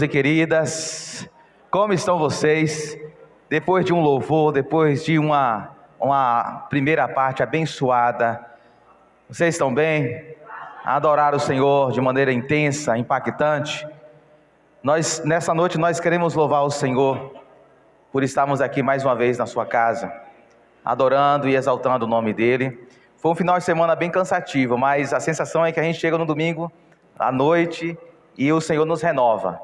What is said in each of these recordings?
E queridas, como estão vocês? Depois de um louvor, depois de uma primeira parte abençoada, vocês estão bem? Adorar o Senhor de maneira intensa, impactante? Nessa noite nós queremos louvar o Senhor por estarmos aqui mais uma vez na sua casa, adorando e exaltando o nome dEle. Foi um final de semana bem cansativo, mas a sensação é que a gente chega no domingo à noite e o Senhor nos renova.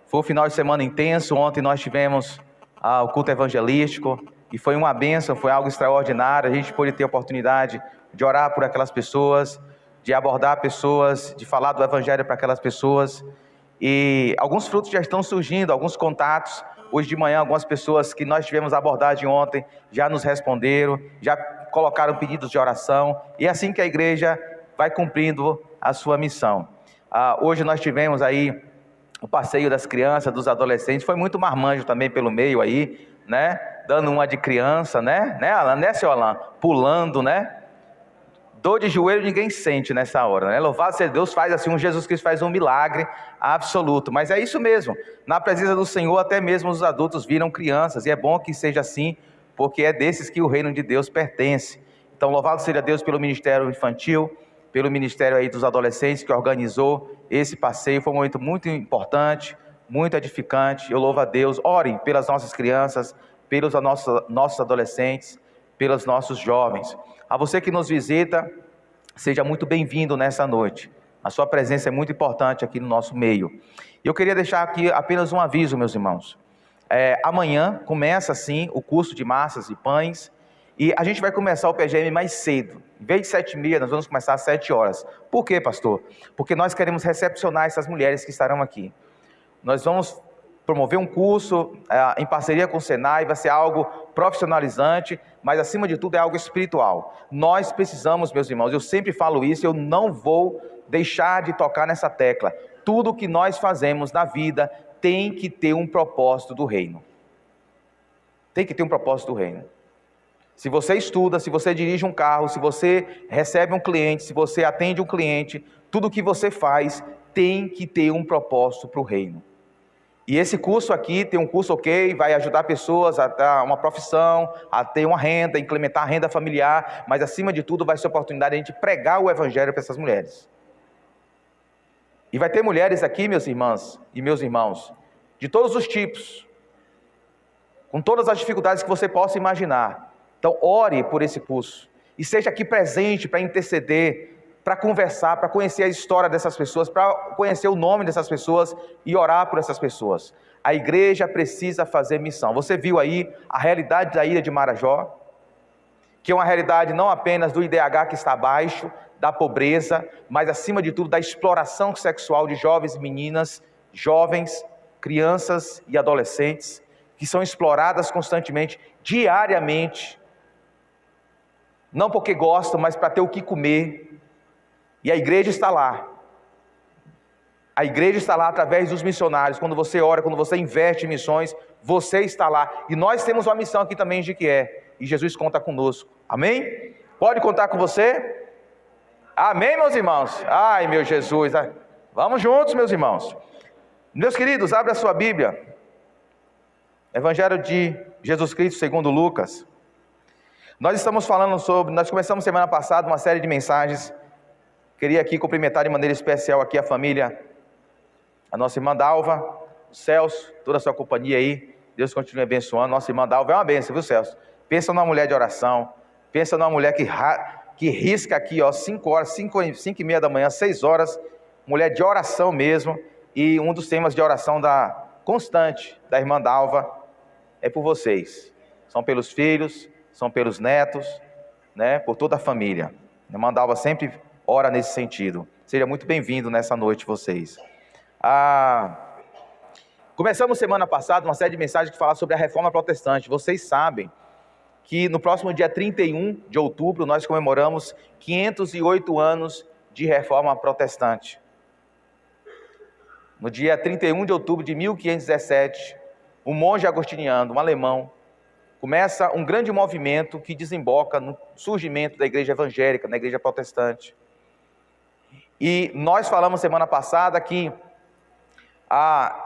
Foi um final de semana intenso. Ontem nós tivemos o culto evangelístico e foi uma bênção, foi algo extraordinário. A gente pôde ter a oportunidade de orar por aquelas pessoas, de abordar pessoas, de falar do evangelho para aquelas pessoas. E alguns frutos já estão surgindo, alguns contatos. Hoje de manhã, algumas pessoas que nós tivemos abordagem ontem já nos responderam, já colocaram pedidos de oração. E é assim que a igreja vai cumprindo a sua missão. Hoje nós tivemos aí o passeio das crianças, dos adolescentes. Foi muito marmanjo também pelo meio aí, né? Dando uma de criança, né, Alan? Né, seu Alan? Pulando, né? Dor de joelho ninguém sente nessa hora, né? Louvado seja Deus, faz assim, Jesus Cristo faz um milagre absoluto. Mas é isso mesmo, na presença do Senhor até mesmo os adultos viram crianças. E é bom que seja assim, porque é desses que o reino de Deus pertence. Então louvado seja Deus pelo ministério infantil, pelo ministério aí dos adolescentes que organizou esse passeio. Foi um momento muito importante, muito edificante. Eu louvo a Deus. Orem pelas nossas crianças, pelos nossos adolescentes, pelos nossos jovens. A você que nos visita, seja muito bem-vindo nessa noite. A sua presença é muito importante aqui no nosso meio. Eu queria deixar aqui apenas um aviso, meus irmãos. Amanhã começa assim o curso de massas e pães. E a gente vai começar o PGM mais cedo. Em vez de 7h30, nós vamos começar às 7 horas. Por quê, pastor? Porque nós queremos recepcionar essas mulheres que estarão aqui. Nós vamos promover um curso em parceria com o Senai. Vai ser algo profissionalizante, mas acima de tudo é algo espiritual. Nós precisamos, meus irmãos, eu sempre falo isso, eu não vou deixar de tocar nessa tecla. Tudo que nós fazemos na vida tem que ter um propósito do reino. Tem que ter um propósito do reino. Se você estuda, se você dirige um carro, se você recebe um cliente, se você atende um cliente, tudo que você faz tem que ter um propósito para o reino. E esse curso aqui tem um curso vai ajudar pessoas a ter uma profissão, a ter uma renda, implementar a renda familiar, mas acima de tudo vai ser a oportunidade de a gente pregar o evangelho para essas mulheres. E vai ter mulheres aqui, minhas irmãs e meus irmãos, de todos os tipos, com todas as dificuldades que você possa imaginar. Então ore por esse curso e seja aqui presente para interceder, para conversar, para conhecer a história dessas pessoas, para conhecer o nome dessas pessoas e orar por essas pessoas. A igreja precisa fazer missão. Você viu aí a realidade da ilha de Marajó, que é uma realidade não apenas do IDH que está abaixo, da pobreza, mas acima de tudo da exploração sexual de jovens e meninas, jovens, crianças e adolescentes, que são exploradas constantemente, diariamente, não porque gostam, mas para ter o que comer. E a igreja está lá. A igreja está lá através dos missionários. Quando você ora, quando você investe em missões, você está lá. E nós temos uma missão aqui também em Jequié. E Jesus conta conosco. Amém? Pode contar com você? Amém, meus irmãos? Ai, meu Jesus. Vamos juntos, meus irmãos. Meus queridos, abra a sua Bíblia. Evangelho de Jesus Cristo segundo Lucas. Nós estamos falando nós começamos semana passada uma série de mensagens. Queria aqui cumprimentar de maneira especial aqui a família, a nossa irmã Dalva, o Celso, toda a sua companhia aí. Deus continue abençoando. Nossa irmã Dalva é uma bênção, viu, Celso? Pensa numa mulher de oração, pensa numa mulher que risca aqui, 5 horas, 5h30 da manhã, 6 horas, mulher de oração mesmo. E um dos temas de oração constante da irmã Dalva é por vocês. São pelos filhos, são pelos netos, né? Por toda a família. A irmã Dalva sempre ora nesse sentido. Seja muito bem-vindo nessa noite vocês. Começamos semana passada uma série de mensagens que falavam sobre a reforma protestante. Vocês sabem que no próximo dia 31 de outubro nós comemoramos 508 anos de reforma protestante. No dia 31 de outubro de 1517, um monge agostiniano, um alemão, começa um grande movimento que desemboca no surgimento da igreja evangélica, na igreja protestante. E nós falamos semana passada que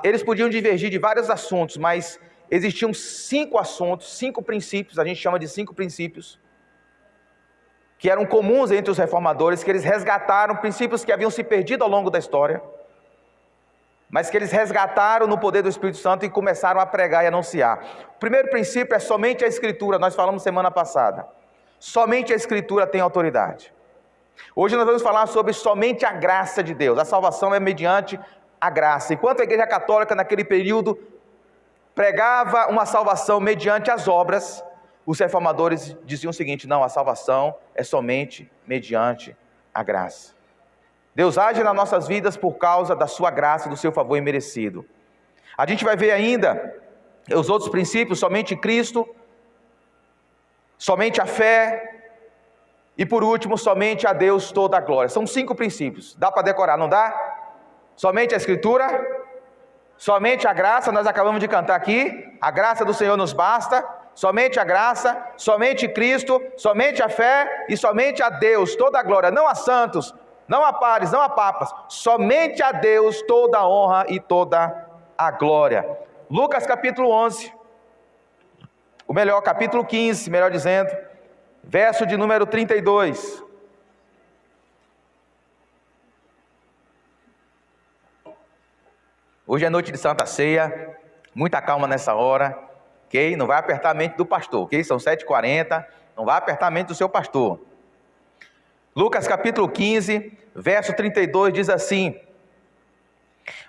Eles podiam divergir de vários assuntos, mas existiam 5 assuntos, 5 princípios, a gente chama de 5 princípios, que eram comuns entre os reformadores, que eles resgataram, princípios que haviam se perdido ao longo da história, mas que eles resgataram no poder do Espírito Santo e começaram a pregar e anunciar. O primeiro princípio é somente a Escritura, nós falamos semana passada. Somente a Escritura tem autoridade. Hoje nós vamos falar sobre somente a graça de Deus. A salvação é mediante a graça. Enquanto a Igreja Católica naquele período pregava uma salvação mediante as obras, os reformadores diziam o seguinte: não, a salvação é somente mediante a graça. Deus age nas nossas vidas por causa da sua graça, do seu favor imerecido. A gente vai ver ainda os outros princípios: somente Cristo, somente a fé, e por último, somente a Deus toda a glória. São 5 princípios, dá para decorar, não dá? Somente a Escritura, somente a graça, nós acabamos de cantar aqui, a graça do Senhor nos basta, somente a graça, somente Cristo, somente a fé e somente a Deus toda a glória, não a santos, não a pares, não a papas, somente a Deus toda a honra e toda a glória. Lucas capítulo 11, capítulo 15, melhor dizendo, verso de número 32. Hoje é noite de Santa Ceia, muita calma nessa hora, ok? Não vai apertar a mente do pastor, ok? São 7h40, não vai apertar a mente do seu pastor. Lucas capítulo 15, verso 32 diz assim: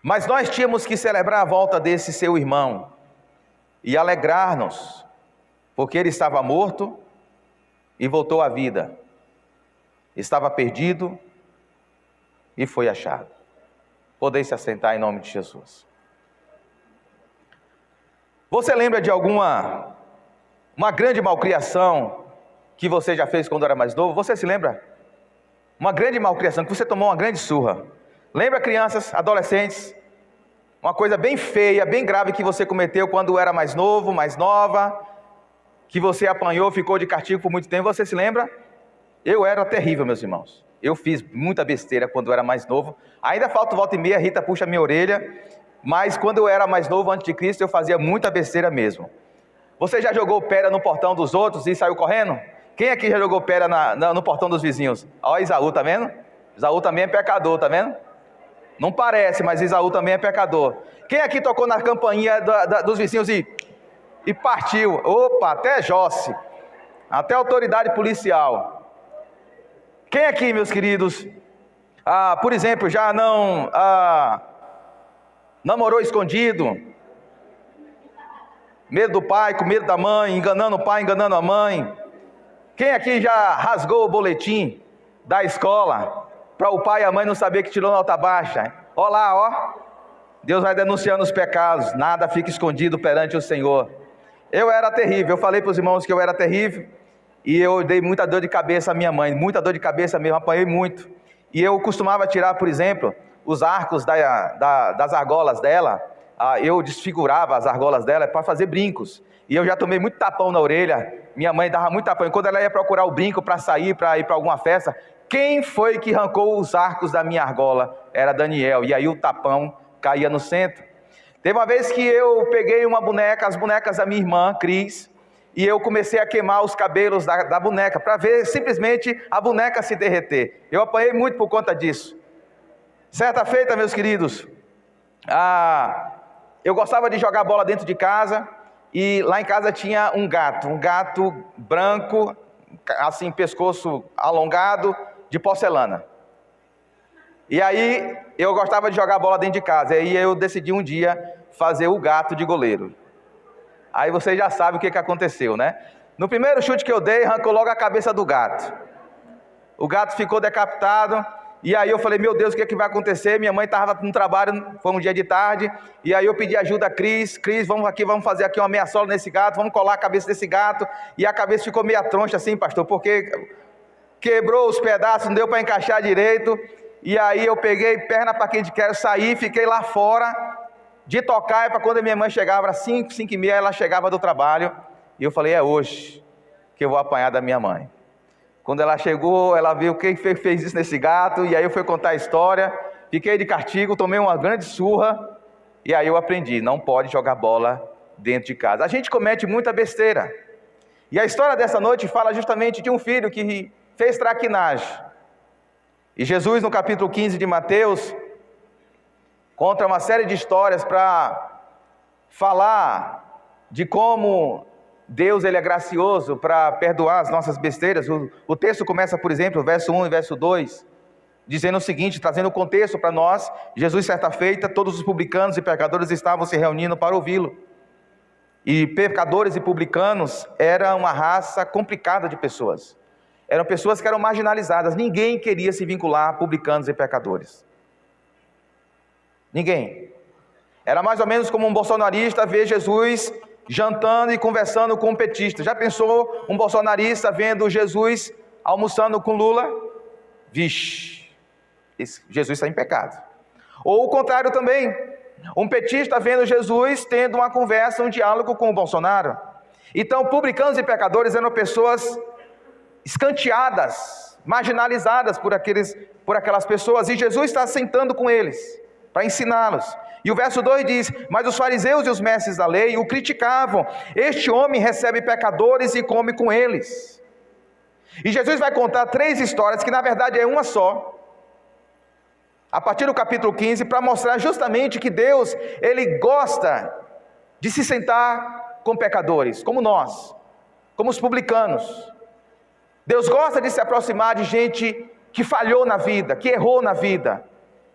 mas nós tínhamos que celebrar a volta desse seu irmão e alegrar-nos, porque ele estava morto e voltou à vida, estava perdido e foi achado. Podem se assentar em nome de Jesus. Você lembra de uma grande malcriação que você já fez quando era mais novo? Você se lembra? Uma grande malcriação, que você tomou uma grande surra. Lembra, crianças, adolescentes? Uma coisa bem feia, bem grave que você cometeu quando era mais novo, mais nova, que você apanhou, ficou de castigo por muito tempo. Você se lembra? Eu era terrível, meus irmãos. Eu fiz muita besteira quando eu era mais novo. Ainda falta volta e meia, a Rita puxa minha orelha. Mas quando eu era mais novo, antes de Cristo, eu fazia muita besteira mesmo. Você já jogou pedra no portão dos outros e saiu correndo? Quem aqui já jogou pedra no portão dos vizinhos? Ó, Isaú, tá vendo? Isaú também é pecador, tá vendo? Não parece, mas Isaú também é pecador. Quem aqui tocou na campainha dos vizinhos e partiu? Opa, até Josse, até autoridade policial. Quem aqui, meus queridos, por exemplo, já não namorou escondido? Medo do pai, com medo da mãe, enganando o pai, enganando a mãe. Quem aqui já rasgou o boletim da escola para o pai e a mãe não saber que tirou nota baixa? Ó lá, ó, Deus vai denunciando os pecados, nada fica escondido perante o Senhor. Eu era terrível, eu falei para os irmãos que eu era terrível, e eu dei muita dor de cabeça à minha mãe, muita dor de cabeça mesmo, apanhei muito. E eu costumava tirar, por exemplo, os arcos das argolas dela, eu desfigurava as argolas dela para fazer brincos. E eu já tomei muito tapão na orelha, minha mãe dava muito tapão. E quando ela ia procurar o brinco para sair, para ir para alguma festa, quem foi que arrancou os arcos da minha argola? Era Daniel, e aí o tapão caía no centro. Teve uma vez que eu peguei uma boneca, as bonecas da minha irmã, Cris, e eu comecei a queimar os cabelos da boneca, para ver simplesmente a boneca se derreter. Eu apanhei muito por conta disso. Certa feita, meus queridos, eu gostava de jogar bola dentro de casa, e lá em casa tinha um gato branco, assim, pescoço alongado, de porcelana. E aí, eu gostava de jogar bola dentro de casa, e aí eu decidi um dia fazer o gato de goleiro. Aí você já sabe o que aconteceu, né? No primeiro chute que eu dei, arrancou logo a cabeça do gato. O gato ficou decapitado, e aí eu falei, meu Deus, o que vai acontecer? Minha mãe estava no trabalho, foi um dia de tarde, e aí eu pedi ajuda a Cris, vamos fazer aqui uma meia sola nesse gato, vamos colar a cabeça desse gato, e a cabeça ficou meia troncha assim, pastor, porque quebrou os pedaços, não deu para encaixar direito, e aí eu peguei perna para quem quer sair, fiquei lá fora, de tocar, para quando a minha mãe chegava, às 5h30, ela chegava do trabalho, e eu falei, é hoje que eu vou apanhar da minha mãe. Quando ela chegou, ela viu quem fez isso nesse gato, e aí eu fui contar a história, fiquei de castigo, tomei uma grande surra, E aí eu aprendi, não pode jogar bola dentro de casa. A gente comete muita besteira. E a história dessa noite fala justamente de um filho que fez traquinagem. E Jesus, no capítulo 15 de Mateus, conta uma série de histórias para falar de como Deus ele é gracioso para perdoar as nossas besteiras. O texto começa, por exemplo, verso 1 e verso 2, dizendo o seguinte, trazendo o contexto para nós. Jesus, certa feita, todos os publicanos e pecadores estavam se reunindo para ouvi-lo. E pecadores e publicanos era uma raça complicada de pessoas. Eram pessoas que eram marginalizadas. Ninguém queria se vincular a publicanos e pecadores. Ninguém. Era mais ou menos como um bolsonarista ver Jesus jantando e conversando com um petista. Já pensou um bolsonarista vendo Jesus almoçando com Lula? Vixe, Jesus está em pecado. Ou o contrário também, um petista vendo Jesus tendo uma conversa, um diálogo com o Bolsonaro. Então, publicanos e pecadores eram pessoas escanteadas, marginalizadas por aquelas pessoas, e Jesus está sentando com eles para ensiná-los. E o verso 2 diz, mas os fariseus e os mestres da lei o criticavam, este homem recebe pecadores e come com eles. E Jesus vai contar 3 histórias, que na verdade é uma só, a partir do capítulo 15, para mostrar justamente que Deus, Ele gosta de se sentar com pecadores, como nós, como os publicanos. Deus gosta de se aproximar de gente que falhou na vida, que errou na vida,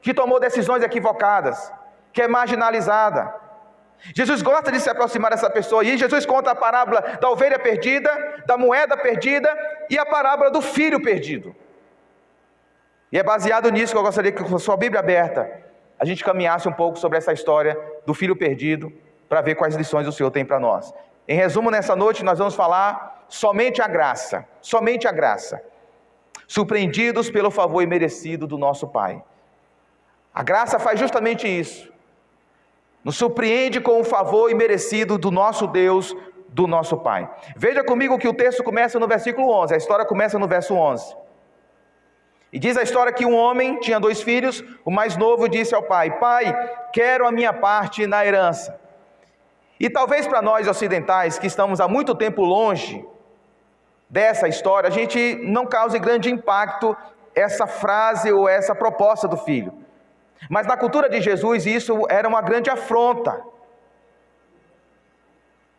que tomou decisões equivocadas, que é marginalizada. Jesus gosta de se aproximar dessa pessoa, e Jesus conta a parábola da ovelha perdida, da moeda perdida e a parábola do filho perdido. E é baseado nisso que eu gostaria que com a sua Bíblia aberta, a gente caminhasse um pouco sobre essa história do filho perdido, para ver quais lições o Senhor tem para nós. Em resumo, nessa noite nós vamos falar somente a graça, surpreendidos pelo favor imerecido do nosso Pai. A graça faz justamente isso, nos surpreende com o favor imerecido do nosso Deus, do nosso Pai. Veja comigo que o texto começa no versículo 11, a história começa no verso 11. E diz a história que um homem tinha 2 filhos, o mais novo disse ao pai, pai, quero a minha parte na herança. E talvez para nós ocidentais, que estamos há muito tempo longe dessa história, a gente não cause grande impacto essa frase ou essa proposta do filho. Mas na cultura de Jesus isso era uma grande afronta.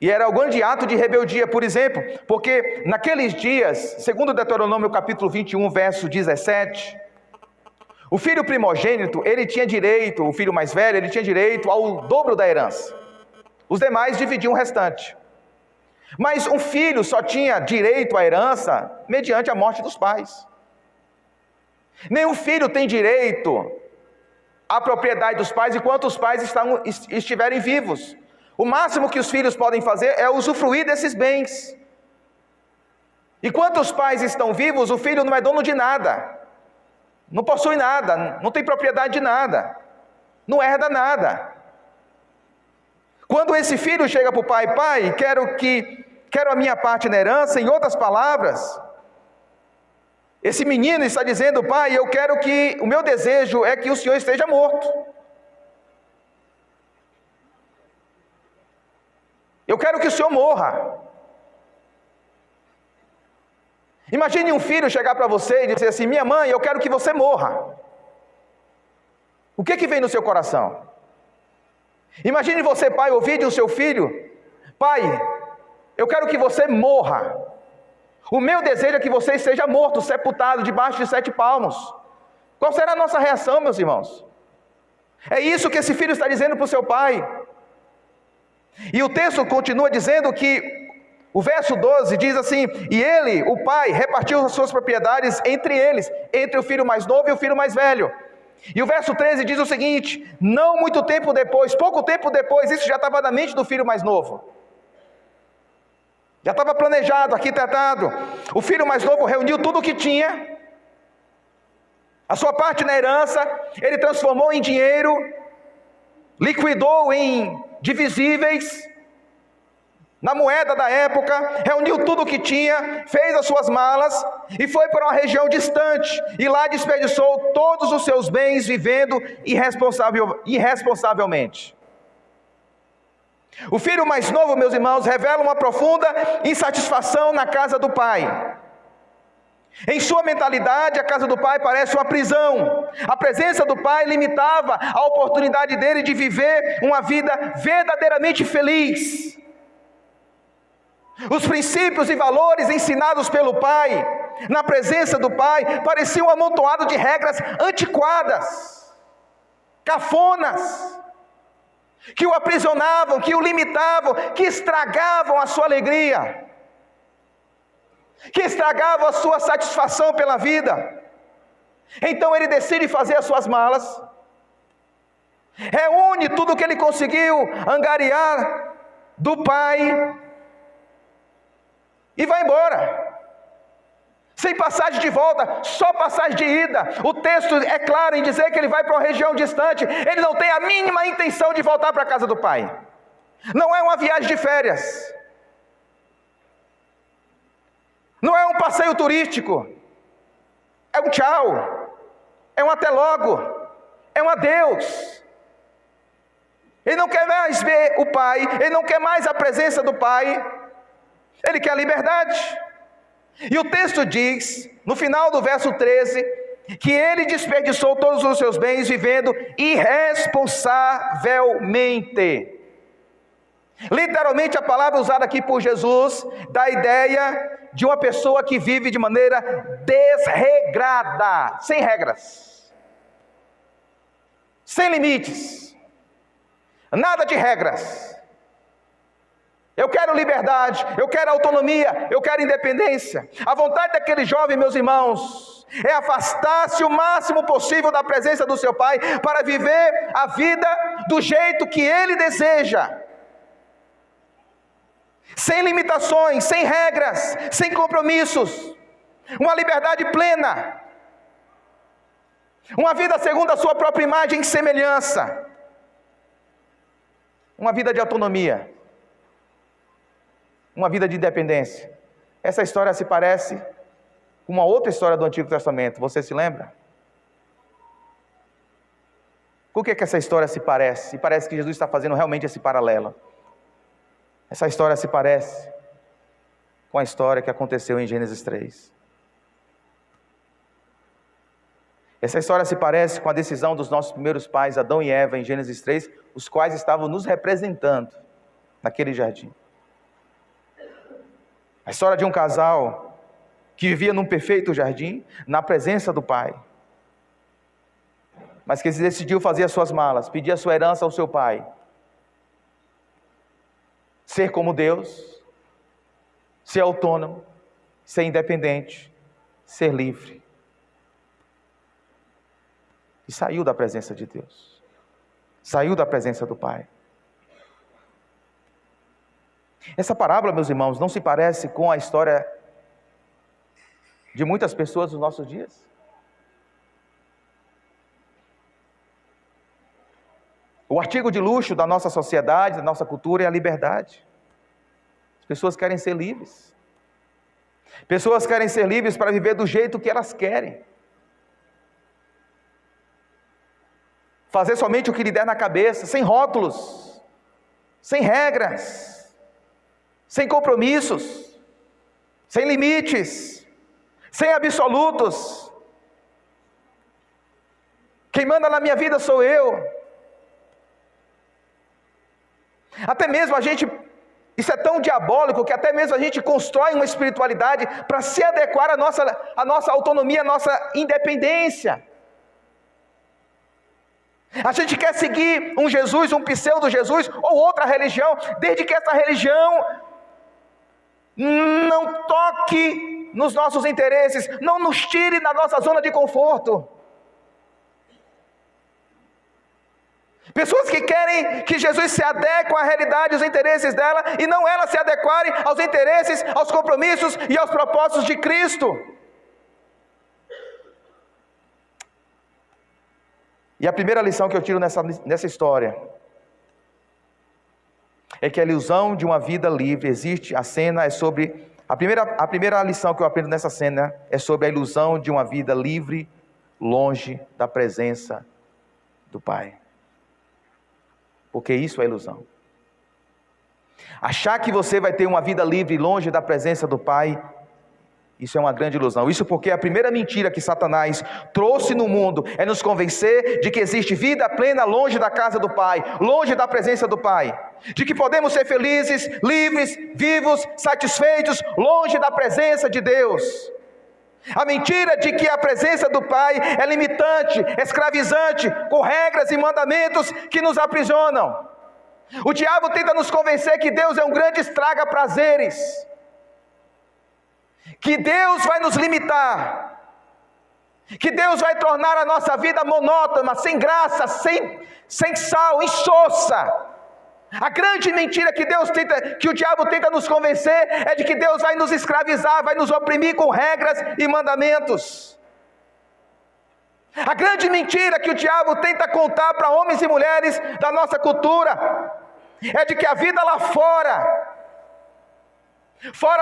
E era um grande ato de rebeldia, por exemplo, porque naqueles dias, segundo Deuteronômio capítulo 21, verso 17, o filho primogênito, ele tinha direito, o filho mais velho, ele tinha direito ao dobro da herança. Os demais dividiam o restante. Mas um filho só tinha direito à herança mediante a morte dos pais. Nenhum filho tem direito à propriedade dos pais enquanto os pais estiverem vivos. O máximo que os filhos podem fazer é usufruir desses bens. Enquanto os pais estão vivos, o filho não é dono de nada, não possui nada, não tem propriedade de nada, não herda nada. Quando esse filho chega para o pai, pai, quero a minha parte na herança, em outras palavras, esse menino está dizendo, pai, eu quero que, o meu desejo é que o senhor esteja morto. Eu quero que o senhor morra. Imagine um filho chegar para você e dizer assim, minha mãe, eu quero que você morra. O que vem no seu coração? Imagine você, pai, ouvir do seu filho, pai, eu quero que você morra. O meu desejo é que você seja morto, sepultado debaixo de 7 palmos. Qual será a nossa reação, meus irmãos? É isso que esse filho está dizendo para o seu pai. E o texto continua dizendo que, o verso 12 diz assim, e ele, o pai, repartiu as suas propriedades entre eles, entre o filho mais novo e o filho mais velho. E o verso 13 diz o seguinte, não muito tempo depois, pouco tempo depois, isso já estava na mente do filho mais novo. Já estava planejado, arquitetado. O filho mais novo reuniu tudo o que tinha, a sua parte na herança, ele transformou em dinheiro, liquidou em divisíveis, na moeda da época, reuniu tudo o que tinha, fez as suas malas e foi para uma região distante, e lá desperdiçou todos os seus bens vivendo irresponsavelmente. O filho mais novo, meus irmãos, revela uma profunda insatisfação na casa do pai. Em sua mentalidade, a casa do pai parece uma prisão. A presença do pai limitava a oportunidade dele de viver uma vida verdadeiramente feliz. Os princípios e valores ensinados pelo pai, na presença do pai, pareciam um amontoado de regras antiquadas, cafonas, que o aprisionavam, que o limitavam, que estragavam a sua alegria, que estragavam a sua satisfação pela vida. Então ele decide fazer as suas malas, reúne tudo o que ele conseguiu angariar do pai e vai embora, sem passagem de volta, só passagem de ida. O texto é claro em dizer que ele vai para uma região distante. Ele não tem a mínima intenção de voltar para a casa do pai. Não é uma viagem de férias, não é um passeio turístico, é um tchau, é um até logo, é um adeus. Ele não quer mais ver o pai, ele não quer mais a presença do pai, ele quer a liberdade. E o texto diz, no final do verso 13, que ele desperdiçou todos os seus bens vivendo irresponsavelmente. Literalmente a palavra usada aqui por Jesus dá a ideia de uma pessoa que vive de maneira desregrada, sem regras, sem limites, nada de regras. Eu quero liberdade, eu quero autonomia, eu quero independência. A vontade daquele jovem, meus irmãos, é afastar-se o máximo possível da presença do seu pai, para viver a vida do jeito que ele deseja, sem limitações, sem regras, sem compromissos, uma liberdade plena, uma vida segundo a sua própria imagem e semelhança, uma vida de autonomia, uma vida de independência. Essa história se parece com uma outra história do Antigo Testamento, você se lembra? Com o que essa história se parece? E parece que Jesus está fazendo realmente esse paralelo. Essa história se parece com a história que aconteceu em Gênesis 3. Essa história se parece com a decisão dos nossos primeiros pais, Adão e Eva, em Gênesis 3, os quais estavam nos representando naquele jardim. A história de um casal que vivia num perfeito jardim, na presença do pai, mas que decidiu fazer as suas malas, pedir a sua herança ao seu pai, ser como Deus, ser autônomo, ser independente, ser livre. E saiu da presença de Deus, saiu da presença do pai. Essa parábola, meus irmãos, não se parece com a história de muitas pessoas dos nossos dias? O artigo de luxo da nossa sociedade, da nossa cultura, é a liberdade. As pessoas querem ser livres. Pessoas querem ser livres para viver do jeito que elas querem. Fazer somente o que lhe der na cabeça, sem rótulos, sem regras, sem compromissos, sem limites, sem absolutos. Quem manda na minha vida sou eu. Até mesmo isso é tão diabólico que até mesmo a gente constrói uma espiritualidade para se adequar à nossa autonomia, à nossa independência. A gente quer seguir um Jesus, um pseudo-Jesus ou outra religião, desde que essa religião não toque nos nossos interesses, não nos tire da nossa zona de conforto. Pessoas que querem que Jesus se adeque à realidade e aos interesses dela, e não ela se adequarem aos interesses, aos compromissos e aos propósitos de Cristo. E a primeira lição que eu tiro nessa história é que a ilusão de uma vida livre existe. A cena é sobre... A primeira lição que eu aprendo nessa cena é sobre a ilusão de uma vida livre, longe da presença do Pai. Porque isso é ilusão. Achar que você vai ter uma vida livre longe da presença do Pai, isso é uma grande ilusão. Isso porque a primeira mentira que Satanás trouxe no mundo é nos convencer de que existe vida plena longe da casa do Pai, longe da presença do Pai, de que podemos ser felizes, livres, vivos, satisfeitos, longe da presença de Deus. A mentira de que a presença do Pai é limitante, escravizante, com regras e mandamentos que nos aprisionam. O diabo tenta nos convencer que Deus é um grande estraga-prazeres, que Deus vai nos limitar, que Deus vai tornar a nossa vida monótona, sem graça, sem sal, insossa. A grande mentira que o diabo tenta nos convencer é de que Deus vai nos escravizar, vai nos oprimir com regras e mandamentos. A grande mentira que o diabo tenta contar para homens e mulheres da nossa cultura é de que a vida lá fora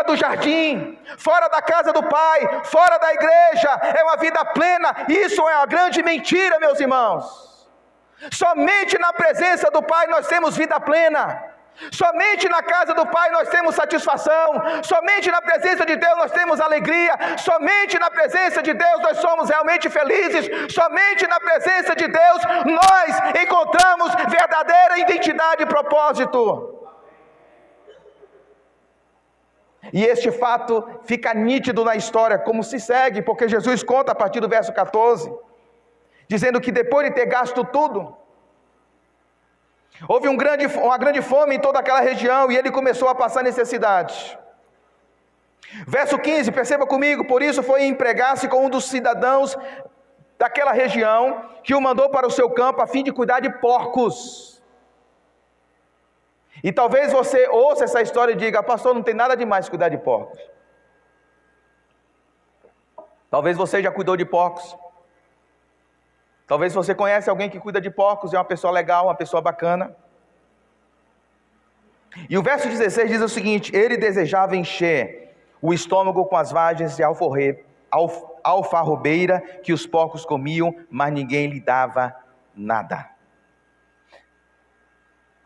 do jardim, fora da casa do Pai, fora da igreja, é uma vida plena. Isso é uma grande mentira, meus irmãos. Somente na presença do Pai nós temos vida plena. Somente na casa do Pai nós temos satisfação. Somente na presença de Deus nós temos alegria. Somente na presença de Deus nós somos realmente felizes. Somente na presença de Deus nós encontramos verdadeira identidade e propósito. E este fato fica nítido na história, como se segue, porque Jesus conta a partir do verso 14, dizendo que depois de ter gasto tudo, houve uma grande fome em toda aquela região, e ele começou a passar necessidade. Verso 15, perceba comigo: por isso foi empregar-se com um dos cidadãos daquela região, que o mandou para o seu campo, a fim de cuidar de porcos. E talvez você ouça essa história e diga: pastor, não tem nada demais cuidar de porcos. Talvez você já cuidou de porcos. Talvez você conhece alguém que cuida de porcos, é uma pessoa legal, uma pessoa bacana. E o verso 16 diz o seguinte: ele desejava encher o estômago com as vagens de alfarrobeira que os porcos comiam, mas ninguém lhe dava nada.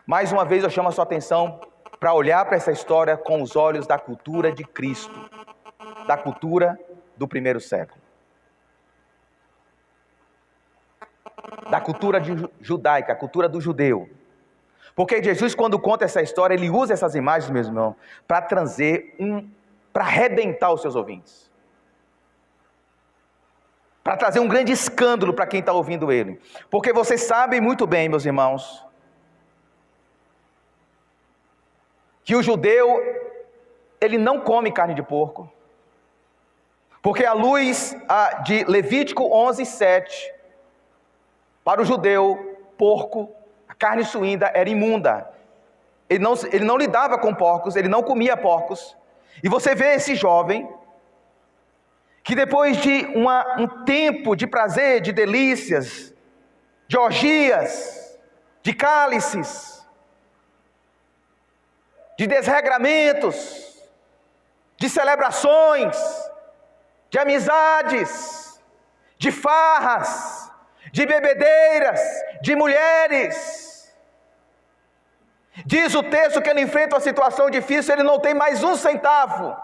Mais uma vez eu chamo a sua atenção para olhar para essa história com os olhos da cultura de Cristo, da cultura do primeiro século, da cultura judaica, a cultura do judeu. Porque Jesus, quando conta essa história, ele usa essas imagens, meus irmãos, para para arrebentar os seus ouvintes, para trazer um grande escândalo para quem está ouvindo ele. Porque vocês sabem muito bem, meus irmãos, que o judeu, ele não come carne de porco, porque à luz de Levítico 11:7, para o judeu, porco, a carne suína era imunda. Ele não lidava com porcos, ele não comia porcos. E você vê esse jovem, que depois de um tempo de prazer, de delícias, de orgias, de cálices, de desregramentos, de celebrações, de amizades, de farras, de bebedeiras, de mulheres, diz o texto que ele enfrenta uma situação difícil, ele não tem mais um centavo,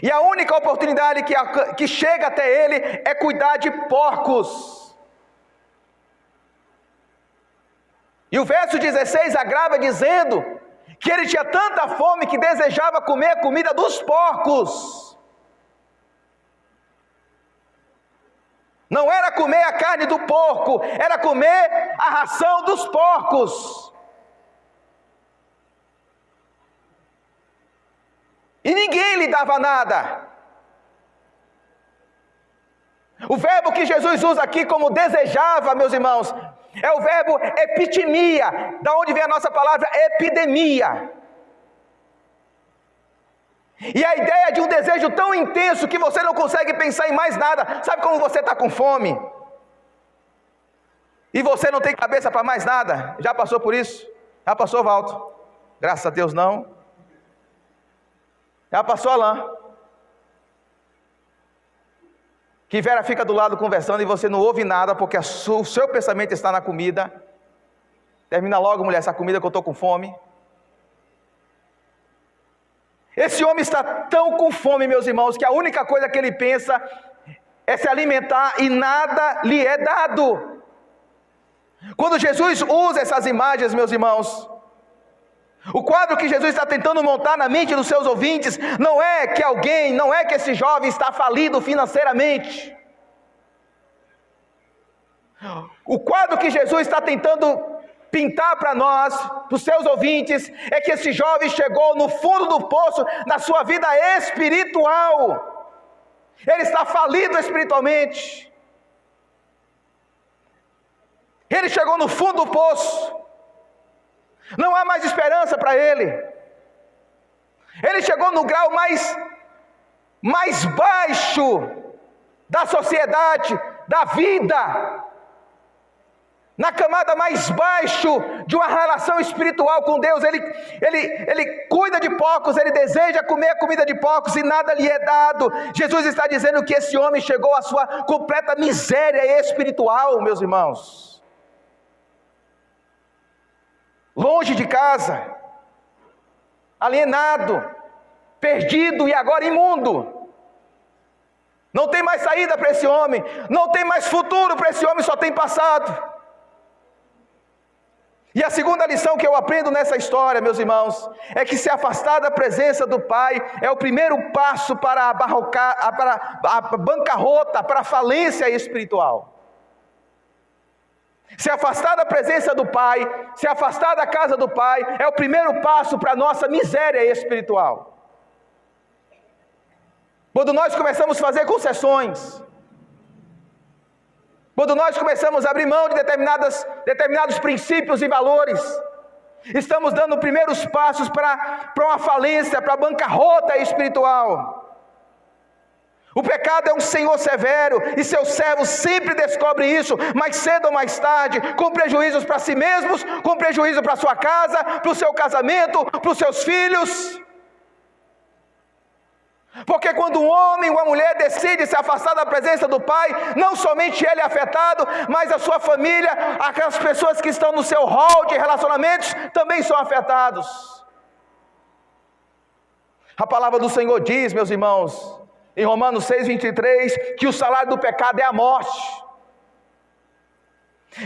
e a única oportunidade que chega até ele é cuidar de porcos. E o verso 16 agrava dizendo que ele tinha tanta fome que desejava comer a comida dos porcos. Não era comer a carne do porco, era comer a ração dos porcos. E ninguém lhe dava nada. O verbo que Jesus usa aqui como desejava, meus irmãos, é o verbo epitimia, da onde vem a nossa palavra epidemia. E a ideia de um desejo tão intenso que você não consegue pensar em mais nada. Sabe como você está com fome? E você não tem cabeça para mais nada? Já passou por isso? Já passou, Valto? Graças a Deus não. Já passou, Alain? Que Vera fica do lado conversando e você não ouve nada porque o seu pensamento está na comida. Termina logo, mulher, essa comida que eu estou com fome. Esse homem está tão com fome, meus irmãos, que a única coisa que ele pensa é se alimentar e nada lhe é dado. Quando Jesus usa essas imagens, meus irmãos, o quadro que Jesus está tentando montar na mente dos seus ouvintes não é que esse jovem está falido financeiramente. O quadro que Jesus está tentando pintar para nós, para os seus ouvintes, é que esse jovem chegou no fundo do poço na sua vida espiritual. Ele está falido espiritualmente. Ele chegou no fundo do poço. Não há mais esperança para ele. Ele chegou no grau mais baixo da sociedade, da vida. Na camada mais baixo de uma relação espiritual com Deus. Ele cuida de porcos, ele deseja comer a comida de porcos e nada lhe é dado. Jesus está dizendo que esse homem chegou à sua completa miséria espiritual, meus irmãos. Longe de casa, alienado, perdido e agora imundo. Não tem mais saída para esse homem, não tem mais futuro para esse homem, só tem passado. E a segunda lição que eu aprendo nessa história, meus irmãos, é que se afastar da presença do Pai é o primeiro passo para a bancarrota, para a falência espiritual. Se afastar da presença do Pai, se afastar da casa do Pai, é o primeiro passo para a nossa miséria espiritual. Quando nós começamos a fazer concessões, quando nós começamos a abrir mão de determinados princípios e valores, estamos dando primeiros passos para uma falência, para a bancarrota espiritual. O pecado é um senhor severo, e seus servos sempre descobrem isso, mais cedo ou mais tarde, com prejuízos para si mesmos, com prejuízo para a sua casa, para o seu casamento, para os seus filhos. Porque quando um homem ou uma mulher decide se afastar da presença do Pai, não somente ele é afetado, mas a sua família, aquelas pessoas que estão no seu hall de relacionamentos, também são afetados. A palavra do Senhor diz, meus irmãos, em Romanos 6:23, que o salário do pecado é a morte.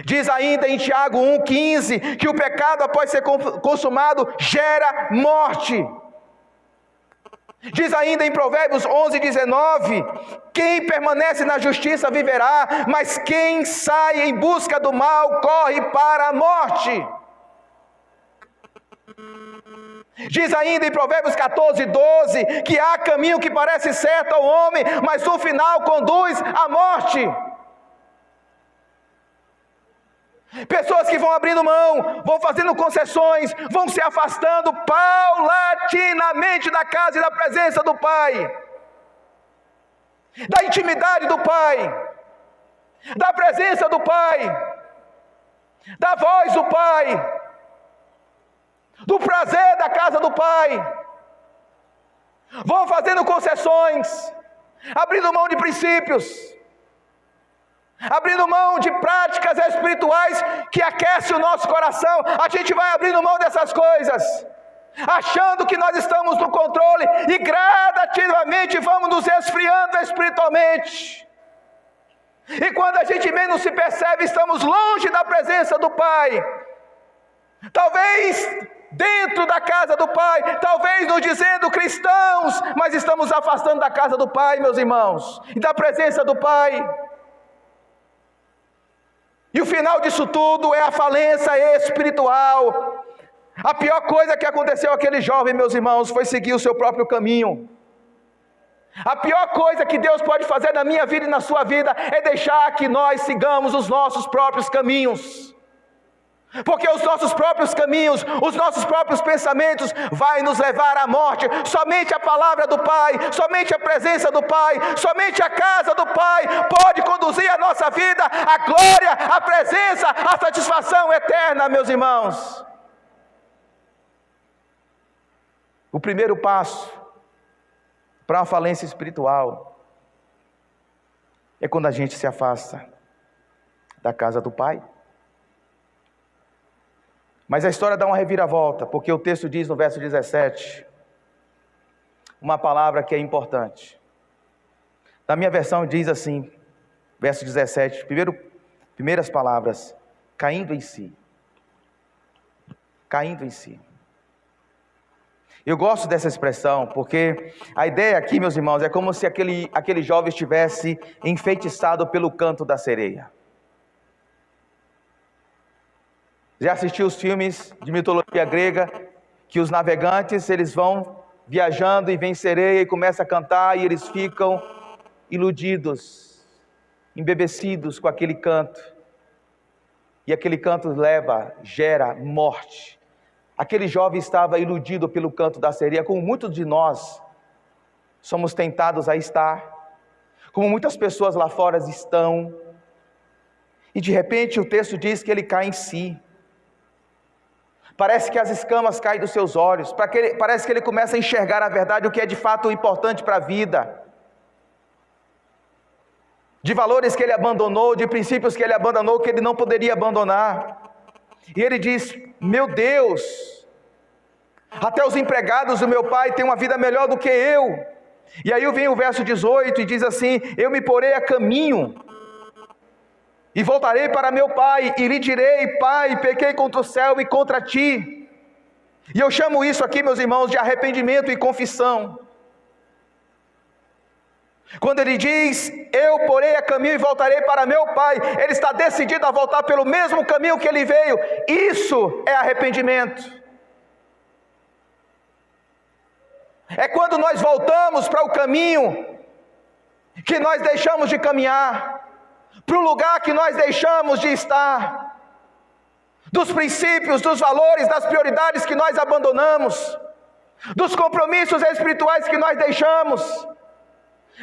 Diz ainda em Tiago 1:15, que o pecado após ser consumado gera morte. Diz ainda em Provérbios 11:19, quem permanece na justiça viverá, mas quem sai em busca do mal corre para a morte. Diz ainda em Provérbios 14:12, que há caminho que parece certo ao homem, mas no final conduz à morte. Pessoas que vão abrindo mão, vão fazendo concessões, vão se afastando paulatinamente da casa e da presença do Pai, da intimidade do Pai, da presença do Pai, da voz do Pai, do prazer da casa do Pai. Vão fazendo concessões, abrindo mão de princípios, abrindo mão de práticas espirituais que aquecem o nosso coração. A gente vai abrindo mão dessas coisas, achando que nós estamos no controle, e gradativamente vamos nos esfriando espiritualmente. E quando a gente menos se percebe, estamos longe da presença do Pai. Talvez dentro da casa do Pai, talvez nos dizendo cristãos, mas estamos afastando da casa do Pai, meus irmãos, e da presença do Pai. E o final disso tudo é a falência espiritual. A pior coisa que aconteceu àquele jovem, meus irmãos, foi seguir o seu próprio caminho. A pior coisa que Deus pode fazer na minha vida e na sua vida é deixar que nós sigamos os nossos próprios caminhos. Porque os nossos próprios caminhos, os nossos próprios pensamentos vai nos levar à morte. Somente a palavra do Pai, somente a presença do Pai, somente a casa do Pai pode conduzir a nossa vida à glória, à presença, à satisfação eterna, meus irmãos. O primeiro passo para a falência espiritual é quando a gente se afasta da casa do Pai. Mas a história dá uma reviravolta, porque o texto diz no verso 17, uma palavra que é importante. Na minha versão diz assim, verso 17, primeiras palavras, caindo em si. Caindo em si. Eu gosto dessa expressão, porque a ideia aqui, meus irmãos, é como se aquele jovem estivesse enfeitiçado pelo canto da sereia. Já assistiu os filmes de mitologia grega, que os navegantes, eles vão viajando e vem sereia e começa a cantar e eles ficam iludidos, embebecidos com aquele canto. E aquele canto gera morte. Aquele jovem estava iludido pelo canto da sereia, como muitos de nós somos tentados a estar, como muitas pessoas lá fora estão. E de repente o texto diz que ele cai em si. Parece que as escamas caem dos seus olhos, parece que ele começa a enxergar a verdade, o que é de fato importante para a vida. De valores que ele abandonou, de princípios que ele abandonou, que ele não poderia abandonar. E ele diz, meu Deus, até os empregados do meu pai têm uma vida melhor do que eu. E aí vem o verso 18 e diz assim, eu me porei a caminho, e voltarei para meu pai, e lhe direi, pai, pequei contra o céu e contra ti. E eu chamo isso aqui, meus irmãos, de arrependimento e confissão. Quando ele diz, eu porei a caminho e voltarei para meu pai, ele está decidido a voltar pelo mesmo caminho que ele veio. Isso é arrependimento. É quando nós voltamos para o caminho que nós deixamos de caminhar, para o lugar que nós deixamos de estar, dos princípios, dos valores, das prioridades que nós abandonamos, dos compromissos espirituais que nós deixamos,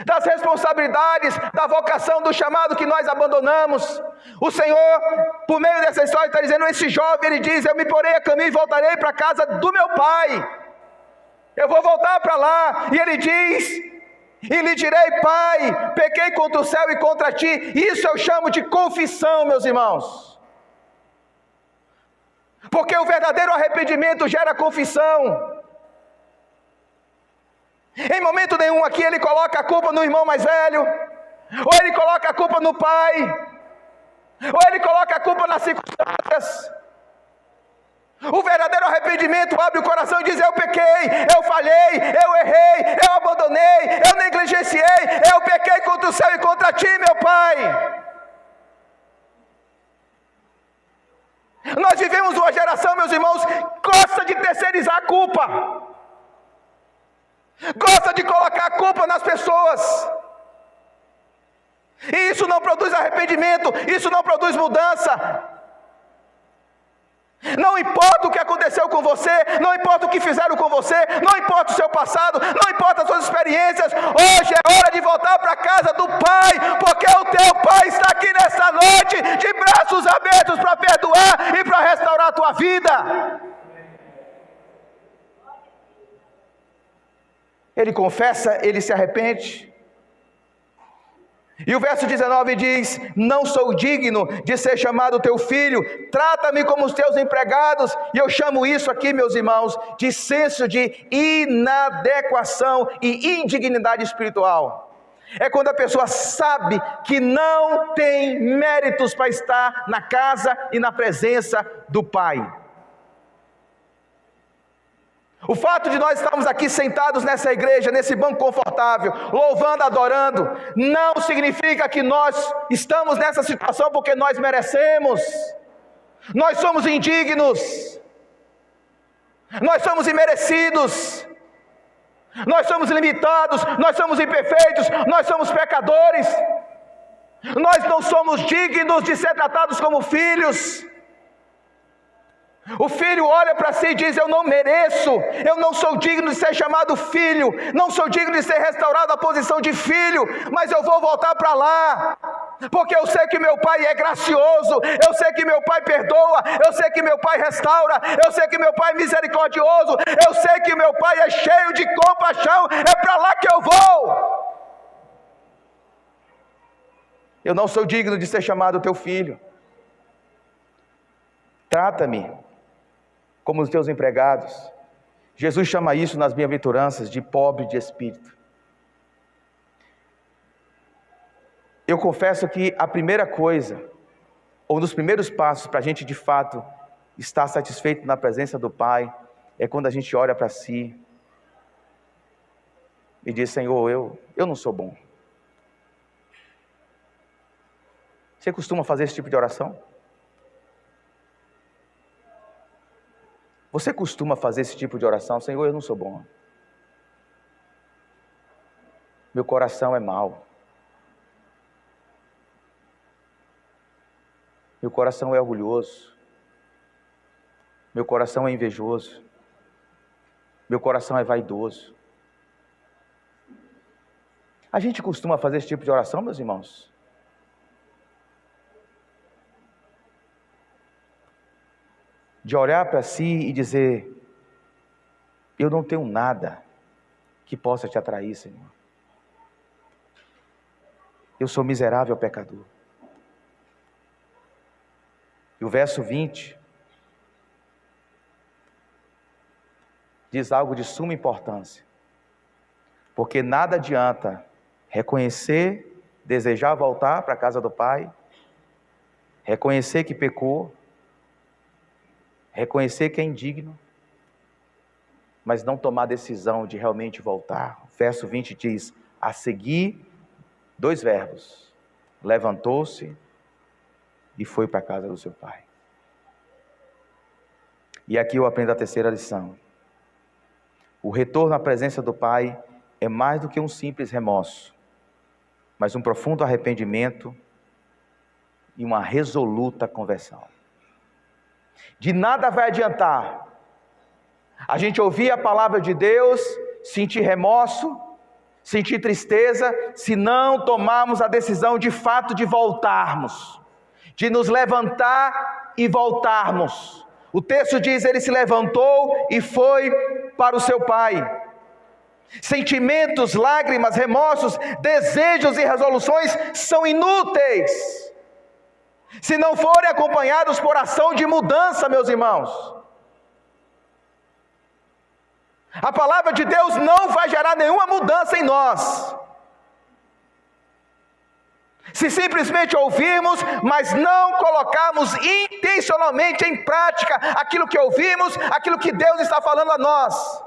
das responsabilidades, da vocação, do chamado que nós abandonamos. O Senhor, por meio dessa história, está dizendo, esse jovem, ele diz, eu me porei a caminho e voltarei para a casa do meu pai, eu vou voltar para lá. E ele diz, e lhe direi, pai, pequei contra o céu e contra ti. Isso eu chamo de confissão, meus irmãos, porque o verdadeiro arrependimento gera confissão. Em momento nenhum aqui ele coloca a culpa no irmão mais velho, ou ele coloca a culpa no pai, ou ele coloca a culpa nas circunstâncias. O verdadeiro arrependimento abre o coração e diz, eu pequei, eu falhei, eu errei, eu abandonei, eu negligenciei, eu pequei contra o céu e contra ti, meu pai. Nós vivemos uma geração, meus irmãos, que gosta de terceirizar a culpa, gosta de colocar a culpa nas pessoas, e isso não produz arrependimento, isso não produz mudança. Não importa o que aconteceu com você, não importa o que fizeram com você, não importa o seu passado, não importa as suas experiências, hoje é hora de voltar para a casa do Pai, porque o teu Pai está aqui nesta noite, de braços abertos para perdoar e para restaurar a tua vida. Ele confessa, ele se arrepende. E o verso 19 diz, não sou digno de ser chamado teu filho, trata-me como os teus empregados. E eu chamo isso aqui, meus irmãos, de senso de inadequação e indignidade espiritual. É quando a pessoa sabe que não tem méritos para estar na casa e na presença do Pai. O fato de nós estarmos aqui sentados nessa igreja, nesse banco confortável, louvando, adorando, não significa que nós estamos nessa situação porque nós merecemos. Nós somos indignos, nós somos imerecidos, nós somos limitados, nós somos imperfeitos, nós somos pecadores. Nós não somos dignos de ser tratados como filhos. O filho olha para si e diz, eu não mereço, eu não sou digno de ser chamado filho, não sou digno de ser restaurado à posição de filho, mas eu vou voltar para lá, porque eu sei que meu pai é gracioso, eu sei que meu pai perdoa, eu sei que meu pai restaura, eu sei que meu pai é misericordioso, eu sei que meu pai é cheio de compaixão, é para lá que eu vou. Eu não sou digno de ser chamado teu filho, trata-me como os teus empregados. Jesus chama isso nas bem-aventuranças de pobre de espírito. Eu confesso que a primeira coisa, ou nos primeiros passos para a gente de fato estar satisfeito na presença do Pai, é quando a gente olha para si e diz: Senhor, eu não sou bom. Você costuma fazer esse tipo de oração? Você costuma fazer esse tipo de oração? Senhor, eu não sou bom. Meu coração é mau. Meu coração é orgulhoso. Meu coração é invejoso. Meu coração é vaidoso. A gente costuma fazer esse tipo de oração, meus irmãos? De olhar para si e dizer: eu não tenho nada que possa te atrair, Senhor. Eu sou miserável pecador. E o verso 20 diz algo de suma importância. Porque nada adianta reconhecer, desejar voltar para a casa do Pai, reconhecer que pecou, reconhecer que é indigno, mas não tomar a decisão de realmente voltar. O verso 20 diz: a seguir, 2 verbos: levantou-se e foi para a casa do seu pai. E aqui eu aprendo a terceira lição. O retorno à presença do Pai é mais do que um simples remorso, mas um profundo arrependimento e uma resoluta conversão. De nada vai adiantar a gente ouvir a palavra de Deus, sentir remorso, sentir tristeza, se não tomarmos a decisão de fato de voltarmos, de nos levantar e voltarmos. O texto diz: ele se levantou e foi para o seu pai. Sentimentos, lágrimas, remorsos, desejos e resoluções são inúteis se não forem acompanhados por ação de mudança, meus irmãos. A palavra de Deus não vai gerar nenhuma mudança em nós se simplesmente ouvirmos, mas não colocarmos intencionalmente em prática aquilo que ouvimos, aquilo que Deus está falando a nós.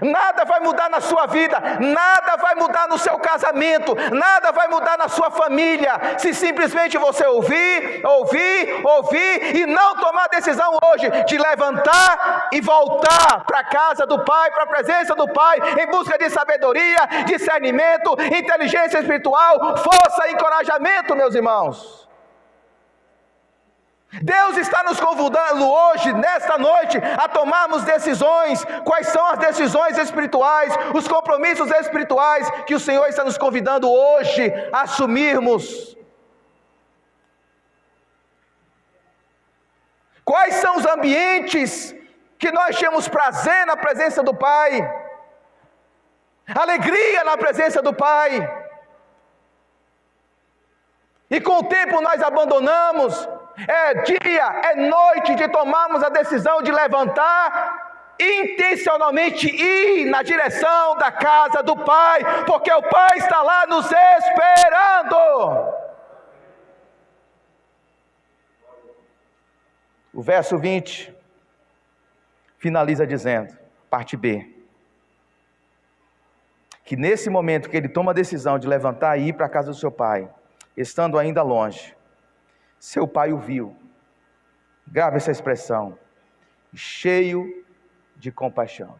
Nada vai mudar na sua vida, nada vai mudar no seu casamento, nada vai mudar na sua família, se simplesmente você ouvir e não tomar a decisão hoje de levantar e voltar para a casa do Pai, para a presença do Pai, em busca de sabedoria, discernimento, inteligência espiritual, força e encorajamento, meus irmãos. Deus está nos convidando hoje, nesta noite, a tomarmos decisões. Quais são as decisões espirituais, os compromissos espirituais que o Senhor está nos convidando hoje a assumirmos? Quais são os ambientes que nós temos prazer na presença do Pai, alegria na presença do Pai, e com o tempo nós abandonamos? É dia, é noite de tomarmos a decisão de levantar, intencionalmente ir na direção da casa do Pai, porque o Pai está lá nos esperando. O verso 20 finaliza dizendo, parte B, que nesse momento que ele toma a decisão de levantar e ir para a casa do seu pai, estando ainda longe, seu pai o viu. Grave essa expressão: cheio de compaixão.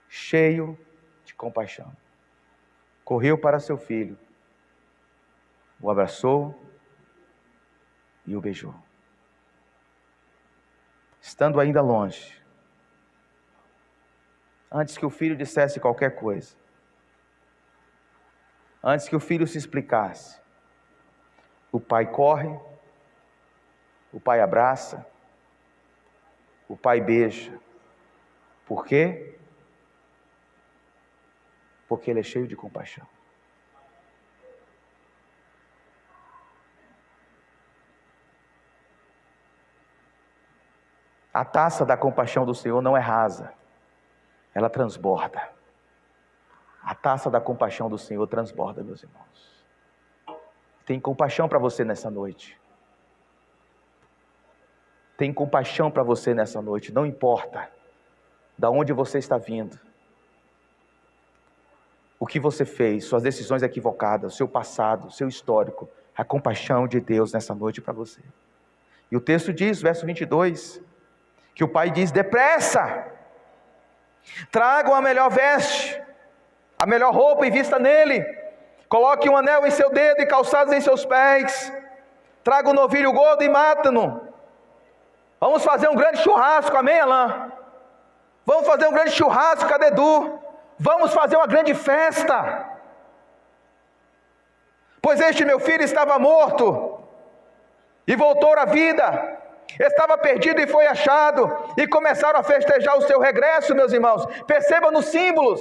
Cheio de compaixão. Correu para seu filho, o abraçou e o beijou. Estando ainda longe, antes que o filho dissesse qualquer coisa, antes que o filho se explicasse, o pai corre, o pai abraça, o pai beija. Por quê? Porque ele é cheio de compaixão. A taça da compaixão do Senhor não é rasa, ela transborda. A taça da compaixão do Senhor transborda, meus irmãos. Tem compaixão para você nessa noite. Tem compaixão para você nessa noite, não importa de onde você está vindo, o que você fez, suas decisões equivocadas, seu passado, seu histórico, a compaixão de Deus nessa noite para você. E o texto diz, verso 22, que o pai diz: depressa, tragam a melhor veste, a melhor roupa e vista nele, coloque um anel em seu dedo e calçados em seus pés, traga um novilho gordo e mata-no. Vamos fazer um grande churrasco, amém, Alain? Vamos fazer um grande churrasco, cadê Edu? Vamos fazer uma grande festa. Pois este meu filho estava morto e voltou à vida, estava perdido e foi achado, e começaram a festejar o seu regresso, meus irmãos. Perceba nos símbolos,